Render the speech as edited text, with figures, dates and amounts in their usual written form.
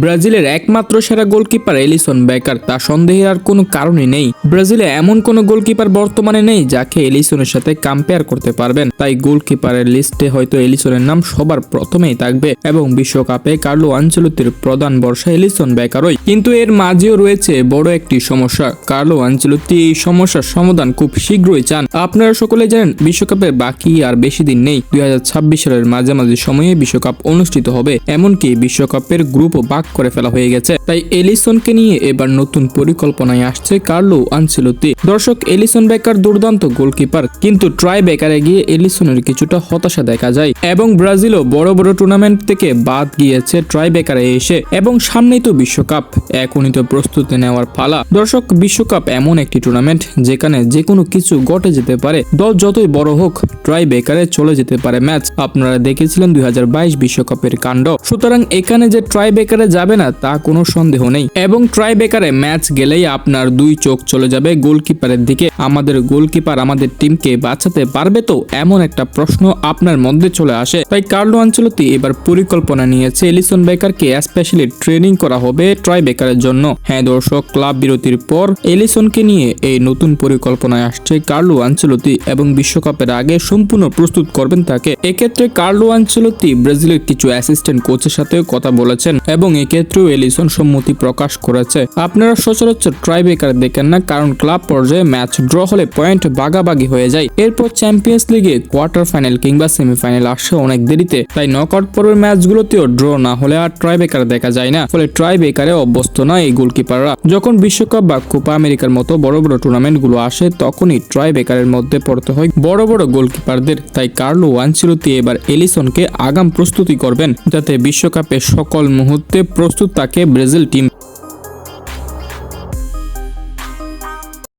ব্রাজিলের একমাত্র সেরা গোলকিপার এলিসন বেকার, তা সন্দেহের আর কোনো কারণই নেই। ব্রাজিলে এমন কোনো গোলকিপার বর্তমানে নেই যাকে এলিসনের সাথে কম্পেয়ার করতে পারবেন, তাই গোলকিপারের লিস্টে হয়তো এলিসনের নাম সবার প্রথমেই থাকবে এবং বিশ্বকাপে কার্লো আনচেলত্তির প্রধান ভরসা এলিসন বেকারই। কিন্তু এর মাঝেও রয়েছে বড় একটি সমস্যা। কার্লো আনচেলত্তি এই সমস্যার সমাধান খুব শীঘ্রই চান। আপনারা সকলে জানেন বিশ্বকাপের বাকি আর বেশি দিন নেই। 2026 সালের মাঝামাঝি সময়ে বিশ্বকাপ অনুষ্ঠিত হবে, এমনকি বিশ্বকাপের গ্রুপও ভাগ করে ফেলা হয়ে গেছে। তাই এলিসনকে নিয়ে এবার নতুন পরিকল্পনায় আসছে কার্লো আনচেলত্তি। দর্শক, এলিসন বেকার দুর্দান্ত গোলকিপার, কিন্তু ট্রাই বেকারে গিয়ে এলিসনের কিছুটা হতাশা দেখা যায় এবং ব্রাজিলও বড় বড় টুর্নামেন্ট থেকে বাদ গিয়েছে ট্রাই বেকারে এসে। এবং সামনেই তো বিশ্বকাপ, এখনই তো প্রস্তুতি নেওয়ার পালা। দর্শক, বিশ্বকাপ এমন একটি টুর্নামেন্ট যেখানে যে কোনো কিছু ঘটে যেতে পারে। দল যতই বড় হোক, ট্রাই বেকারে চলে যেতে পারে ম্যাচ। আপনারা দেখেছিলেন 2022 বিশ্বকাপের কাণ্ড। সুতরাং এখানে যে ট্রাই বেকারে যাবে না তা কোনো সন্দেহ নেই, এবং ট্রাই বেকারে ম্যাচ গেলেই আপনার দুই চোখ চলে যাবে গোলকিপারের দিকে। আমাদের গোলকিপার আমাদের টিমকে বাঁচাতে পারবে তো, এমন একটা প্রশ্ন আপনার মধ্যে চলে আসে। তাই কার্লো আনচেলত্তি এবার পরিকল্পনা নিয়েছে এলিসন বেকারকে স্পেশালি ট্রেনিং করা হবে ট্রাই বেকারের জন্য। হ্যাঁ দর্শক, ক্লাব বিরতির পর এলিসনকে নিয়ে এই নতুন পরিকল্পনায় আসছে কার্লো আনচেলত্তি এবং বিশ্বকাপের আগে সম্পূর্ণ প্রস্তুত করবেন তাকে। এক্ষেত্রে কার্লো আনচেলত্তি ব্রাজিলের কিছু অ্যাসিস্ট্যান্ট কোচের সাথেও কথা বলেছেন এবং এক্ষেত্রেও এলিসন সম্মতি প্রকাশ করেছে। আপনারা সচরাচর ট্রাই বেকার দেখেন না, কারণ ক্লাব পর্যায়ে ম্যাচ ড্র হলে পয়েন্ট ভাগাভাগি হয়ে যায়। এরপর চ্যাম্পিয়ন্স লিগে কোয়ার্টার ফাইনাল কিংবা সেমিফাইনাল আসে অনেক দেরিতে। তাই নকআউট পর্বের ম্যাচগুলোতেও ড্র না হলে আর ট্রাই বেকার দেখা যায় না। ফলে ট্রাই বেকারে অভ্যস্ত না এই গোলকিপাররা। যখন বিশ্বকাপ বা কোপা আমেরিকার মতো বড় বড় টুর্নামেন্ট গুলো আসে, তখনই ট্রাই বেকারের মধ্যে পড়তে হয় বড় বড় গোলকিপারদের। তাই কার্লো আনচেলত্তি এবার এলিসনকে আগাম প্রস্তুতি করবেন, যাতে বিশ্বকাপে সকল মুহূর্তে প্রস্তুত থাকে ব্রাজিল টিম।